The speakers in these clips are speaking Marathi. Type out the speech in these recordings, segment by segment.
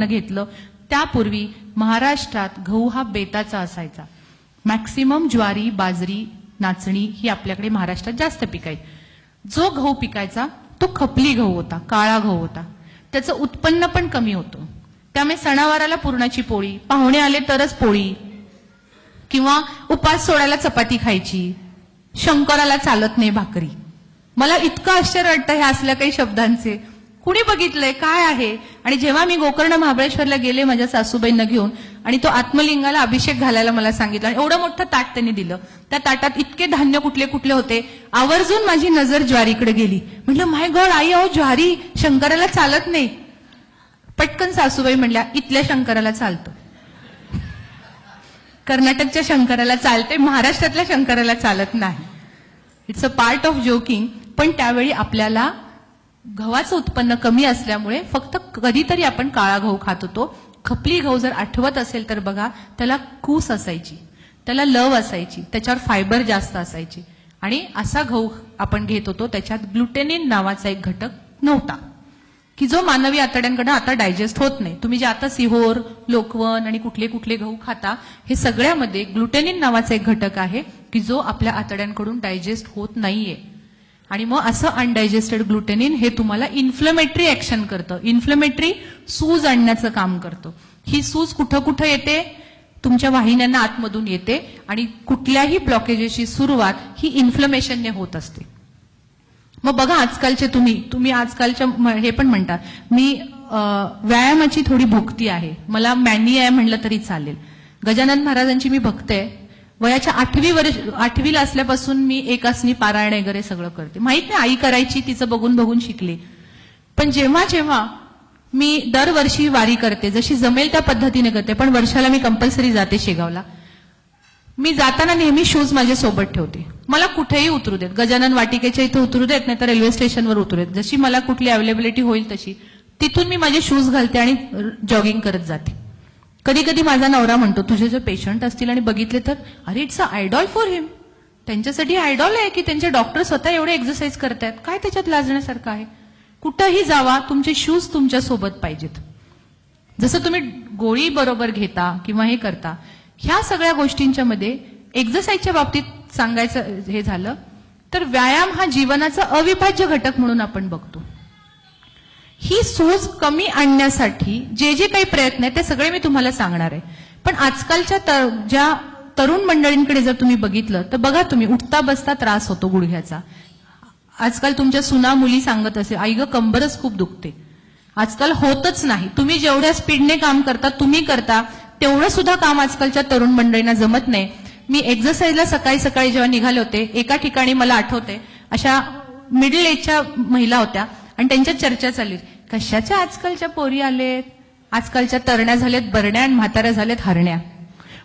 घेतलं त्यापूर्वी महाराष्ट्रात गहू हा बेताचा असायचा. मॅक्सिमम ज्वारी, बाजरी, नाचणी ही आपल्याकडे महाराष्ट्रात जास्त पिकायची. जो गहू पिकायचा तो खपली गहू होता, काळा गहू होता. त्याचं उत्पन्न पण कमी होतं. त्यामुळे सणावाराला पुरणाची पोळी, पाहुणे आले तरच पोळी, किंवा उपास सोडायला चपाती खायची, शंकराला चालत नाही भाकरी. मला इतकं आश्चर्य वाटतं ह्या असल्या काही शब्दांचे. कुणी बघितलंय काय आहे? आणि जेव्हा मी गोकर्ण महाबळेश्वरला गेले माझ्या सासूबाईंना घेऊन आणि तो आत्मलिंगाला अभिषेक घालायला मला सांगितलं आणि एवढं मोठं ताट त्यांनी दिलं. त्या ताटात इतके धान्य कुठले कुठले होते. आवर्जून माझी नजर ज्वारीकडे गेली. म्हटलं माय गॉड आई, अहो ज्वारी शंकराला चालत नाही. पटकन सासूबाई म्हणल्या इथल्या शंकराला चालतं, कर्नाटकच्या शंकराला चालते, महाराष्ट्रातल्या शंकराला चालत नाही. It's a part of joking. पण त्यावेळी आपल्याला गव्हाचं उत्पन्न कमी असल्यामुळे फक्त कधीतरी आपण काळा गहू खात होतो. खपली गहू जर आठवत असेल तर बघा, त्याला कूस असायची, त्याला लव असायची, त्याच्यावर फायबर जास्त असायची. आणि असा गहू आपण घेत होतो. त्याच्यात ग्लुटेनिन नावाचा एक घटक नव्हता की जो मानवी आतड्यांकडे आता डायजेस्ट होत नाही. तुम्ही जे आता सिहोर, लोकवन आणि कुठले कुठले गहू खाता, हे सगळ्यामध्ये ग्लुटेनिन नावाचा एक घटक आहे की जो आपल्या आतड्यांकडून डायजेस्ट होत नाहीये. आणि मग असं अनडायजेस्टेड ग्लुटेनिन हे तुम्हाला इन्फ्लमेटरी ऍक्शन करतं, इन्फ्लमेटरी सूज आणण्याचं काम करतं. ही सूज कुठं कुठं येते? तुमच्या वाहिन्यांना आतमधून येते. आणि कुठल्याही ब्लॉकेजेसची सुरुवात ही इन्फ्लमेशनने होत असते. मग बघा आजकालचे तुम्ही आजकालच्या हे पण म्हणतात मी व्यायामाची थोडी भुकती आहे, मला मॅनी आहे म्हणलं तरी चालेल. गजानन महाराजांची मी भक्त आहे. वयाच्या 8वीला असल्यापासून मी एकासनी पारायण वगैरे सगळं करते. माहित नाही आई करायची, तिचं बघून बघून शिकले. पण जेव्हा जेव्हा मी दरवर्षी वारी करते, जशी जमेल त्या पद्धतीने करते, पण वर्षाला मी कंपल्सरी जाते शेगावला. मी जाताना नेहमी शूज माझ्या सोबत ठेवते. मला कुठेही उतरू देत, गजानन वाटिकेच्या इथे उतरू देत, नाही तर रेल्वे स्टेशनवर उतरू देत, जशी मला कुठली अवेलेबिलिटी होईल तशी तिथून मी माझे शूज घालते आणि जॉगिंग करत जाते. कधी कधी माझा नवरा म्हणतो तुझे जर पेशंट असतील आणि बघितले तर अरे इट्स अ आयडॉल फॉर हिम, त्यांच्यासाठी आयडॉल आहे की त्यांचे डॉक्टर स्वतः एवढे एक्सरसाइज करतायत, काय त्याच्यात लाजण्यासारखं आहे? कुठंही जावा तुमचे शूज तुमच्या सोबत पाहिजेत. जसं तुम्ही गोळी बरोबर घेता किंवा हे करता, ह्या सगळ्या गोष्टींच्या मध्ये एक्सरसाइजच्या बाबतीत सांगायचं हे झालं तर व्यायाम हा जीवनाचा अविभाज्य घटक म्हणून आपण बघतो. ही सूज कमी आणण्यासाठी जे जे काही प्रयत्न आहेत ते सगळे मी तुम्हाला सांगणार आहे. पण आजकालच्या ज्या तरुण मंडळींकडे जर तुम्ही बघितलं तर बघा, तुम्ही उठता बसता त्रास होतो गुडघ्याचा. आजकाल तुमच्या सुना मुली सांगत असेल आई ग कंबरच खूप दुखते. आजकाल होतच नाही. तुम्ही जेवढ्या स्पीडने काम करता, तुम्ही करता तेवढं सुद्धा काम आजकालच्या तरुण मंडळींना जमत नाही. मी एक्सरसाइजला सकाळी सकाळी जेव्हा निघाले होते, एका ठिकाणी मला आठवते अशा मिडल एजच्या महिला होत्या आणि त्यांच्या चर्चा चालली, कशाच्या आजकालच्या पोरी आलेत, आजकालच्या तरण्या झालेत बरण्या आणि म्हाताऱ्या झालेत हरण्या.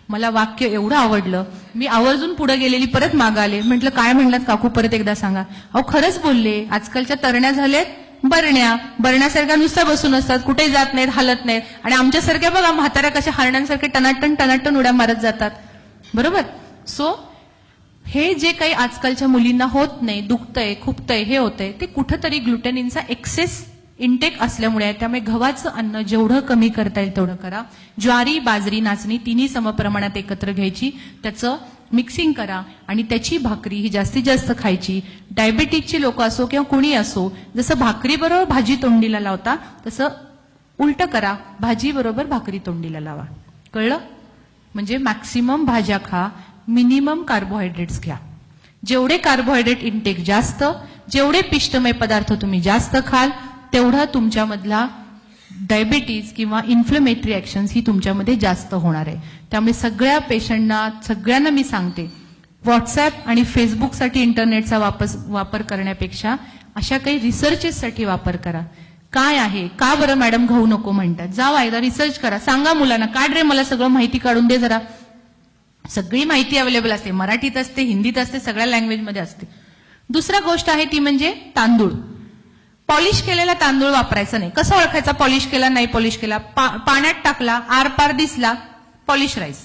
मला वाक्य एवढं आवडलं, मी आवर्जून पुढे गेलेली, परत मागे आले, म्हटलं काय म्हणलात काकू, परत एकदा सांगा. अहो खरंच बोलले, आजकालच्या तरण्या झालेत बरण्यासारख्या नुसत्या बसून असतात, कुठे जात नाहीत, हलत नाहीत. आणि आमच्यासारख्या बघा म्हाताऱ्या कशा हरण्यांसारखे टनाटन टनाटन उड्या मारत जातात. बरोबर. सो हे जे काही आजकालच्या मुलींना होत नाही, दुखतंय, खुपतंय, हे होतंय, ते कुठंतरी ग्लुटेनिनचा एक्सेस इंटेक असल्यामुळे आहे. त्यामुळे गव्हाचं अन्न जेवढं कमी करता येईल तेवढं करा. ज्वारी, बाजरी, नाचणी तिन्ही समप्रमाणात एकत्र घ्यायची, त्याचं मिक्सिंग करा आणि त्याची भाकरी ही जास्तीत जास्त खायची. डायबेटिकची लोक असो किंवा कुणी असो, जसं भाकरी बरोबर भाजी तोंडीला लावता तसं उलट करा, भाजी बरोबर भाकरी तोंडीला लावा. कळलं? म्हणजे मॅक्सिमम भाज्या खा, मिनिमम कार्बोहायड्रेट्स घ्या. जेवढे कार्बोहायड्रेट इंटेक जास्त, जेवढे पिष्टमय पदार्थ तुम्ही जास्त खाल, तेवढा तुमच्यामधला डायबिटीज किंवा इन्फ्लमेटरी ऍक्शन्स ही तुमच्यामध्ये जास्त होणार आहे. त्यामुळे सगळ्या पेशंटना, सगळ्यांना मी सांगते, व्हॉट्सअप आणि फेसबुकसाठी इंटरनेटचा वापर करण्यापेक्षा अशा काही रिसर्चेससाठी वापर करा. काय आहे, का बरं मॅडम गहू नको म्हणतात, जावा एकदा रिसर्च करा, सांगा मुलांना, काढ रे मला सगळं माहिती काढून दे जरा. सगळी माहिती अवेलेबल असते, मराठीत असते, हिंदीत असते, सगळ्या लँग्वेजमध्ये असते. दुसरा गोष्ट आहे ती म्हणजे तांदूळ. पॉलिश केलेला तांदूळ वापरायचा नाही. कसं ओळखायचा पॉलिश केला नाही पॉलिश केला? पाण्यात टाकला, आरपार दिसला, पॉलिश राईस.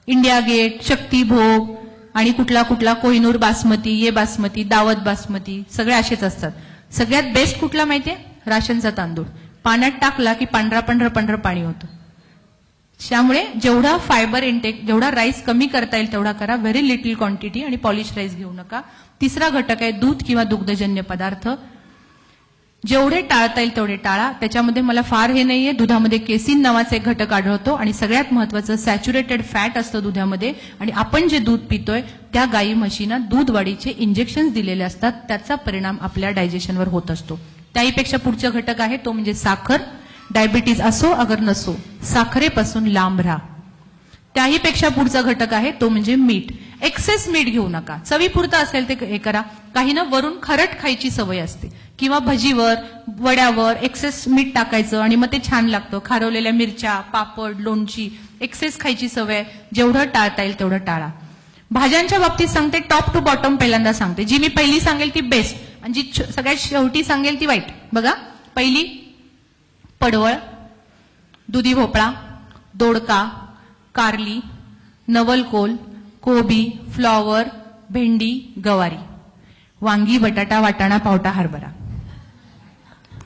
इंडिया गेट, शक्ती भोग आणि कुठला कुठला कोहिनूर बासमती, ये बासमती, दावत बासमती, सगळे असेच असतात. सगळ्यात बेस्ट कुठला माहितीये? राशनचा तांदूळ. पाण्यात टाकला की पांढरा पांढरं पांढरं पाणी होतं. त्यामुळे जेवढा फायबर इंटेक, जेवढा राईस कमी करता येईल तेवढा करा. व्हेरी लिटिल क्वांटिटी आणि पॉलिश राईस घेऊ नका. तिसरा घटक आहे दूध किंवा दुग्धजन्य पदार्थ. जेवढे टाळता येईल तेवढे टाळा. त्याच्यामध्ये मला फार हे नाहीये, दुधामध्ये केसिन नावाचा एक घटक आढळतो आणि सगळ्यात महत्वाचं सॅच्युरेटेड फॅट असतं दुधामध्ये. आणि आपण जे दूध पितोय त्या गायी म्हशींना दूध वाढीचे इंजेक्शन दिलेले असतात, त्याचा परिणाम आपल्या डायजेशनवर होत असतो. त्याहीपेक्षा पुढचा घटक आहे तो म्हणजे साखर. डायबिटीज असो अगर नसो, साखरेपासून लांब राहा. त्याहीपेक्षा पुढचा घटक आहे तो म्हणजे मीठ. एक्सेस मीठ घेऊ नका. चवीपुरतं असेल ते हे करा. काही ना वरून खारट खायची सवय असते किंवा भजीवर वड्यावर एक्सेस मीठ टाकायचं आणि मग ते छान लागतं. खारवलेल्या मिरच्या, पापड, लोणची, एक्सेस खायची सवय. जेवढं टाळता येईल तेवढं टाळा. भाज्यांच्या बाबतीत सांगते, टॉप टू बॉटम पहिल्यांदा सांगते. जी मी पहिली सांगेल ती बेस्ट आणि जी सगळ्यात शेवटी सांगेल ती वाईट. बघा, पहिली पडवळ, दुधी भोपळा, दोडका, कारली, नवलकोल, कोबी, फ्लॉवर, भेंडी, गवारी, वांगी, बटाटा, वाटाणा, पावटा, हरभरा.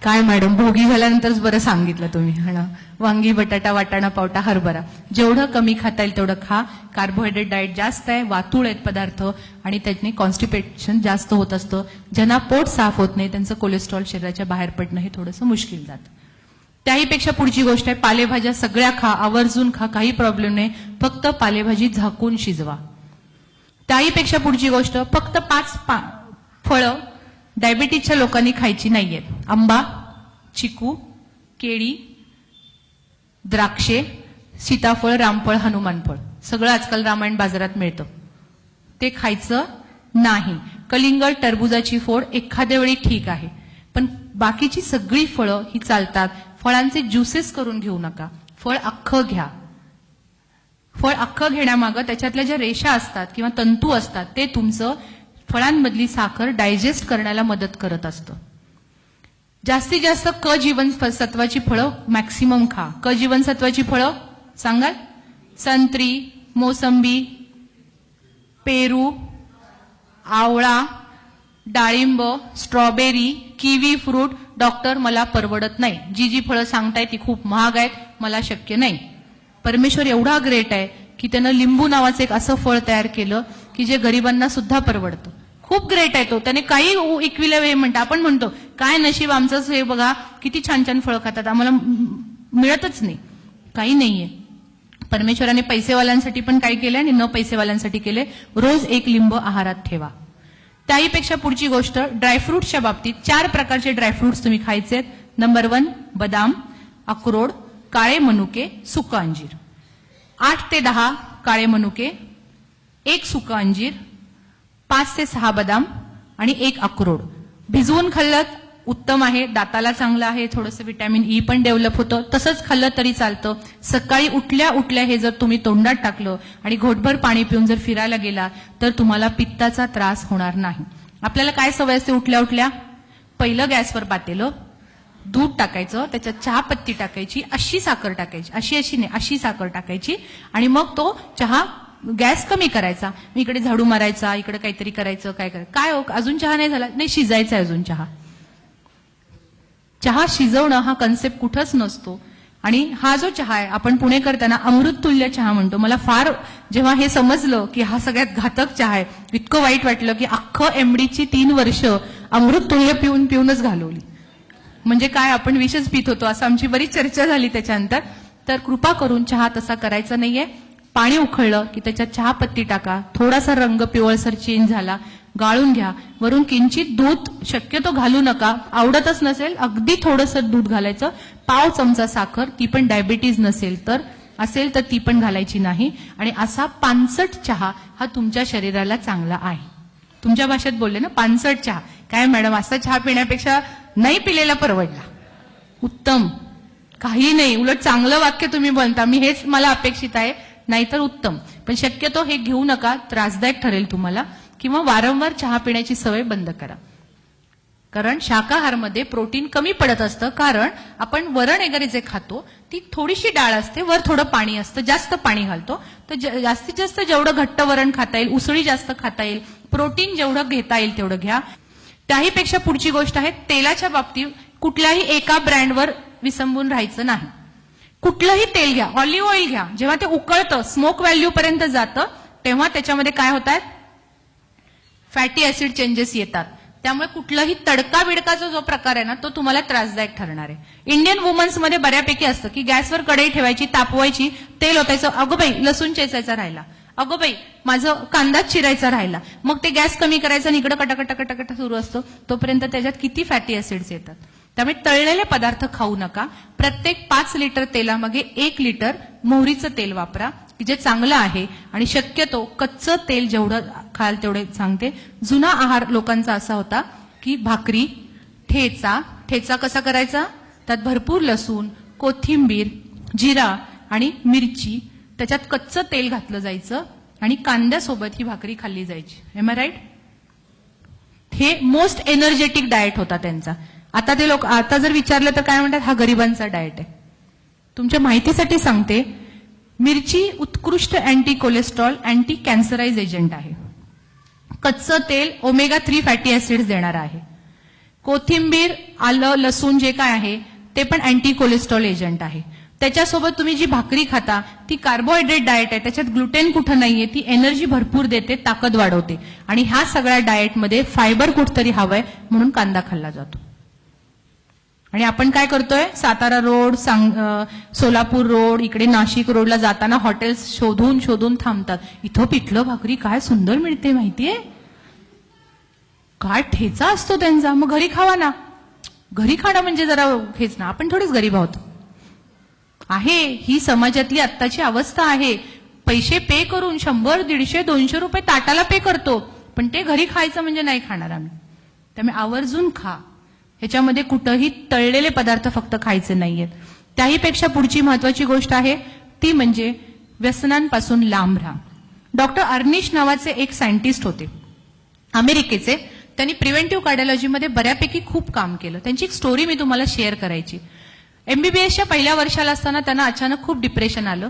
काय मॅडम, भोगी झाल्यानंतरच बरं सांगितलं तुम्ही. वांगी, बटाटा, वाटाणा, पावटा, हरभरा. जेवढं कमी खाता येईल तेवढं खा. कार्बोहायड्रेट डाएट जास्त आहे, वातूळ आहेत पदार्थ आणि त्याने कॉन्स्टिपेशन जास्त होत असतं. ज्यांना पोट साफ होत नाही त्यांचं कोलेस्ट्रॉल शरीराच्या बाहेर पडणं हे थोडंसं मुश्किल जातं. त्याहीपेक्षा पुढची गोष्ट आहे पालेभाज्या सगळ्या खा, आवर्जून खा, काही प्रॉब्लेम नाही. फक्त पालेभाजी झाकून शिजवा. त्याहीपेक्षा पुढची गोष्ट, फक्त 5 फळं डायबिटीजच्या लोकांनी खायची नाहीयेत. आंबा, चिकू, केळी, द्राक्षे, सीताफळ, रामफळ, हनुमानफळ, सगळं आजकाल रामायण बाजारात मिळतं, ते खायचं नाही. कलिंगड, टरबुजाची फोड एखाद्या वेळी ठीक आहे, पण बाकीची सगळी फळं ही चालतात. फळांचे ज्युसेस करून घेऊ नका. फळ अख्खं घ्या. फळ अख्खं घेण्यामागं त्याच्यातल्या ज्या रेषा असतात किंवा तंतू असतात ते तुमचं फळांमधली साखर डायजेस्ट करण्याला मदत करत असतं. जास्तीत जास्त क जीवनसत्वाची फळं मॅक्सिमम खा. क जीवनसत्वाची फळं सांगाल? संत्री, मोसंबी, पेरू, आवळा, डाळिंब, स्ट्रॉबेरी, किवी फ्रूट. डॉक्टर, मला परवडत नाही. जी फळं सांगताय ती खूप महाग आहेत, मला शक्य नाही. परमेश्वर एवढा ग्रेट आहे की त्यानं लिंबू नावाचं एक असं फळ तयार केलं की जे गरिबांना सुद्धा परवडतं. खूप ग्रेट आहे तो. त्याने काही इकविल्या वेळी म्हणतं, आपण म्हणतो काय नशीब आमचंच हे बघा, किती छान छान फळं खातात, आम्हाला मिळतच नाही. काही नाहीये. परमेश्वराने पैसेवाल्यांसाठी पण काय केलंय आणि न पैसेवाल्यांसाठी केले. रोज एक लिंब आहारात ठेवा. त्याहीपेक्षा पुढची गोष्ट, ड्रायफ्रुट्सच्या बाबतीत 4 प्रकारचे ड्रायफ्रुट्स तुम्ही खायचे. नंबर 1 बदाम, अक्रोड, काळे मनुके, सुकं अंजीर. 8 ते 10 काळे मनुके, 1 सुकं अंजीर, 5 ते 6 बदाम आणि 1 अक्रोड. भिजवून खाल्लं उत्तम आहे, दाताला चांगलं आहे, थोडंसं व्हिटॅमिन ई पण डेव्हलप होतं. तसंच खाल्लं तरी चालतं. सकाळी उठल्या उठल्या हे जर तुम्ही तोंडात टाकलं आणि घोटभर पाणी पिऊन जर फिरायला गेला तर तुम्हाला पित्ताचा त्रास होणार नाही. आपल्याला काय सवय असते उठल्या उठल्या? पहिलं गॅसवर पातेलं, दूध टाकायचं, त्याच्यात चहा पत्ती टाकायची, अशी साखर टाकायची, अशी नाही, अशी साखर टाकायची आणि मग तो चहा गॅस कमी करायचा. मी इकडे झाडू मारायचा, इकडे काहीतरी करायचं. काय अजून चहा नाही झाला? नाही, शिजायचा अजून चहा. चहा शिजवणं हा कन्सेप्ट कुठंच नसतो. आणि हा जो चहा आहे आपण पुणे करताना अमृततुल्य चहा म्हणतो. मला फार जेव्हा हे समजलं की हा सगळ्यात घातक चहा आहे, इतकं वाईट वाटलं की अख्खं एमडीची 3 वर्ष अमृततुल्य पिऊन पिऊनच घालवली. म्हणजे काय, आपण विषच पित होतो असं आमची बरीच चर्चा झाली त्याच्यानंतर. तर कृपा करून चहा तसा करायचा नाहीये. पाणी उकळलं की त्याच्यात चहा पत्ती टाका, थोडासा रंग पिवळसर चेंज झाला, गाळून घ्या. वरून किंचित दूध शक्यतो घालू नका. आवडतच नसेल अगदी थोडंसं दूध घालायचं. पाव चमचा साखर, ती पण डायबिटीज नसेल तर, असेल तर ती पण घालायची नाही. आणि असा पानसट चहा हा तुमच्या शरीराला चांगला आहे. तुमच्या भाषेत बोलले ना, पानसट चहा. काय मॅडम, असा चहा पिण्यापेक्षा नाही पिलेला परवडला. उत्तम, काही नाही, उलट चांगलं वाक्य तुम्ही बोलता. मी हेच मला अपेक्षित आहे, नाहीतर उत्तम. पण शक्यतो हे घेऊ नका, त्रासदायक ठरेल तुम्हाला. किंवा वारंवार चहा पिण्याची सवय बंद करा. कारण शाकाहारमध्ये प्रोटीन कमी पडत असतं. कारण आपण वरण वगैरे जे खातो ती थोडीशी डाळ असते, वर थोडं पाणी असतं, जास्त पाणी घालतो. तर जास्तीत जास्त जेवढं घट्ट वरण खाता येईल, उसळी जास्त खाता येईल, प्रोटीन जेवढं घेता येईल तेवढं घ्या. त्याहीपेक्षा पुढची गोष्ट आहे तेलाच्या बाबतीत कुठल्याही एका ब्रँडवर विसंबून राहायचं नाही. कुठलंही तेल घ्या, ऑलिव्ह ऑइल घ्या, जेव्हा ते उकळतं, स्मोक व्हॅल्यू पर्यंत जातं, तेव्हा त्याच्यामध्ये काय होत आहेत, फॅटी ऍसिड चेंजेस येतात. त्यामुळे कुठलंही तडका बिडकाचा जो प्रकार आहे ना, तो तुम्हाला त्रासदायक ठरणार आहे. इंडियन वुमन्समध्ये बऱ्यापैकी असतं की गॅसवर कढई ठेवायची, तापवायची, तेल ओतायचं, अगं बाई लसूण चेचायचा राहिला, अगं बाई माझं कांदा चिरायचा राहिला, मग ते गॅस कमी करायचं आणि इकडं कटाकटाकटाकटा सुरू असतो, तोपर्यंत त्याच्यात किती फॅटी ऍसिड्स येतात. त्यामुळे तळलेले पदार्थ खाऊ नका. प्रत्येक 5 लिटर तेलामागे 1 लिटर मोहरीचं तेल वापरा, की जे चांगलं आहे. आणि शक्यतो कच्चं तेल जेवढं खाल तेवढे सांगते. जुना आहार लोकांचा असा होता की भाकरी, ठेचा कसा करायचा, त्यात भरपूर लसूण, कोथिंबीर, जिरा आणि मिरची, त्याच्यात कच्चं तेल घातलं जायचं आणि कांद्यासोबत ही भाकरी खाल्ली जायची. Am I right? हे मोस्ट एनर्जेटिक डाएट होता त्यांचा. आता ते लोक आता जर विचारलं तर काय म्हणतात, हा गरिबांचा डाएट आहे. तुमच्या माहितीसाठी सांगते, मिरची उत्कृष्ट अँटी कोलेस्ट्रॉल, अँटी कॅन्सराइज एजंट आहे. कच्चं तेल ओमेगा 3 फॅटी ऍसिड्स देणार आहे. कोथिंबीर, आलं, लसूण जे काय आहे ते पण अँटी कोलेस्ट्रॉल एजंट आहे. त्याच्यासोबत तुम्ही जी भाकरी खाता ती कार्बोहायड्रेट डाएट आहे, त्याच्यात ग्लुटेन कुठं नाहीये, ती एनर्जी भरपूर देते, ताकद वाढवते. आणि ह्या सगळ्या डाएटमध्ये फायबर कुठतरी हवंय म्हणून कांदा खाल्ला जातो. आणि आपण काय करतोय, सातारा रोड, सोलापूर रोड, इकडे नाशिक रोडला जाताना हॉटेल्स शोधून शोधून थांबतात. इथं पिठलं भाकरी काय सुंदर मिळते माहितीये, काय ठेचा असतो त्यांचा, मग घरी खावा ना. घरी खाणं म्हणजे जरा हेच ना, आपण थोडेच गरीब आहोत. आहे ही समाजातली आत्ताची अवस्था आहे. पैसे पे करून 100, 150, 200 रुपये ताटाला पे करतो, पण ते घरी खायचं म्हणजे नाही खाणार आम्ही. त्यामुळे आवर्जून खा. ह्याच्यामध्ये कुठंही तळलेले पदार्थ फक्त खायचे नाहीयेत. त्याहीपेक्षा पुढची महत्वाची गोष्ट आहे ती म्हणजे व्यसनांपासून लांब राहा. डॉक्टर अर्निश नावाचे एक सायंटिस्ट होते अमेरिकेचे. त्यांनी प्रिव्हेंटिव्ह कार्डिओलॉजीमध्ये बऱ्यापैकी खूप काम केलं. त्यांची एक स्टोरी मी तुम्हाला शेअर करायची. MBBSच्या पहिल्या वर्षाला असताना त्यांना अचानक खूप डिप्रेशन आलं.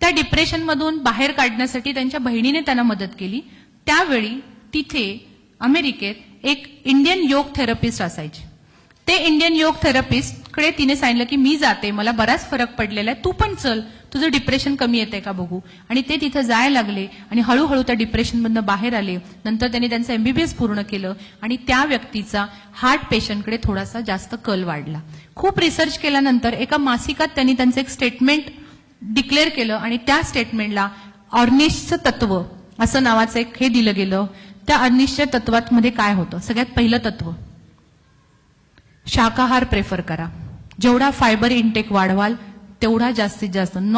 त्या डिप्रेशनमधून बाहेर काढण्यासाठी त्यांच्या बहिणीने त्यांना मदत केली. त्यावेळी तिथे अमेरिकेत एक इंडियन योग थेरपिस्ट असायचे. ते इंडियन योग थेरपिस्टकडे तिने सांगितलं की मी जाते, मला बराच फरक पडलेला आहे, तू पण चल, तुझं डिप्रेशन कमी येतंय का बघू. आणि ते तिथं जायला लागले आणि हळूहळू त्या डिप्रेशनमधनं बाहेर आले. नंतर त्यांनी त्यांचं MBBS पूर्ण केलं आणि त्या व्यक्तीचा हार्ट पेशंटकडे थोडासा जास्त कल वाढला. खूप रिसर्च केल्यानंतर एका मासिकात त्यांनी त्यांचं एक स्टेटमेंट डिक्लेअर केलं आणि त्या स्टेटमेंटला ऑर्निशचं तत्व असं नावाचं एक हे दिलं गेलं. त्या ऑर्निशच्या तत्वामध्ये काय होतं, सगळ्यात पहिलं तत्व, शाकाहार प्रेफर करा. जेवढा फायबर इनटेक वाढवाल तेवढा जास्तीत जास्त